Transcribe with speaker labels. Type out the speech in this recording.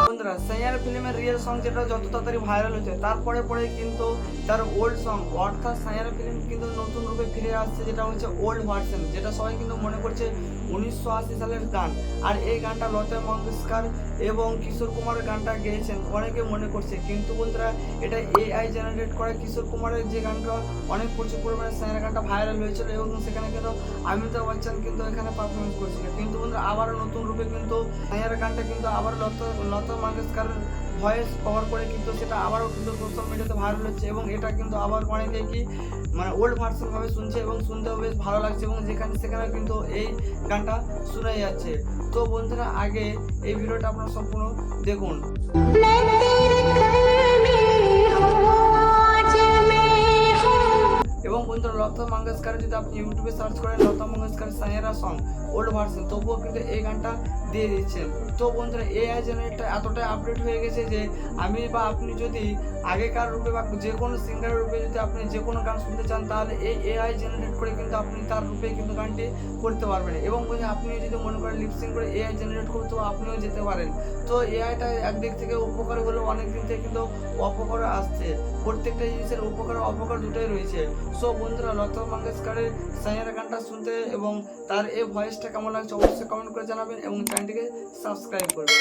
Speaker 1: বন্ধুরা সাইয়ারা ফিল্মের real song যেটা যত তাড়াতাড়ি ভাইরাল হচ্ছে তারপরে পরে কিন্তু তার ওল্ড সং অর্থাৎ সাইয়ারা ফিল্ম কিন্তু নতুন রূপে ফিরে আসছে, যেটা হচ্ছে ওল্ড ভার্সন, যেটা সবাই কিন্তু মনে করছে 1980 সালের গান। আর এই গানটা লতা মঙ্গেশকর এবং কিশোর কুমারের গানটা গেয়েছেন অনেকে মনে করছে, কিন্তু বন্ধুরা এটা এআই জেনারেট করা কিশোর কুমারের যে গানটা অনেক প্রচুর পরিমাণে সাইয়ারা গানটা ভাইরাল হয়েছিল এবং সেখানে কিন্তু অমিতাভ বচ্চন কিন্তু এখানে পারফরমেন্স করছিল। কিন্তু বন্ধুরা আবারও নতুন রূপে কিন্তু সাইয়ারা গানটা কিন্তু আবার লতা মঙ্গেশকরের ভয়েস কভার করে কিন্তু সেটা আবারও কিন্তু সোশ্যাল মিডিয়াতে ভাইরাল হচ্ছে এবং এটা কিন্তু আবার অনেকে কি মানে ওল্ড ভার্সন ভাবে শুনছে এবং শুনতেও বেশ ভালো লাগছে এবং যেখানে সেখানে কিন্তু এই গানটা শোনাই যাচ্ছে। তো বন্ধুরা আগে এই ভিডিওটা আপনারা সম্পূর্ণ দেখুন। এবং বন্ধুরা লতা মঙ্গেশকর যদি আপনি ইউটিউবে সার্চ করেন Lata Mangeshkar Saiyaara song old version, তবুও কিন্তু এই গানটা দিয়ে দিচ্ছেন। তো বন্ধুরা এআই জেনারেটটা এতটাই আপডেট হয়ে গেছে যে আমি বা আপনি যদি আগেকার রূপে বা যে কোনো সিঙ্গারের রূপে যদি আপনি যে কোনো গান শুনতে চান তাহলে এই এআই জেনারেট করে কিন্তু আপনি তার রূপে কিন্তু গানটি করতে পারবেন। এবং বন্ধু আপনি যদি মনে করেন লিপসিং করে এআই জেনারেট করতে আপনিও যেতে পারেন। তো এআইটা একদিক থেকে উপকার হলেও অনেক দিক থেকে কিন্তু অপকার আসছে। প্রত্যেকটা জিনিসের উপকার অপকার দুটোই রয়েছে। সো বন্ধুরা লতা মঙ্গেশকরের সাইয়ারা গানটা শুনতে এবং তার এই ভয়েসটা কেমন লাগছে অবশ্যই কমেন্ট করে জানাবেন এবং চ্যানেলটিকে সাবস্ক্রাইব করবেন।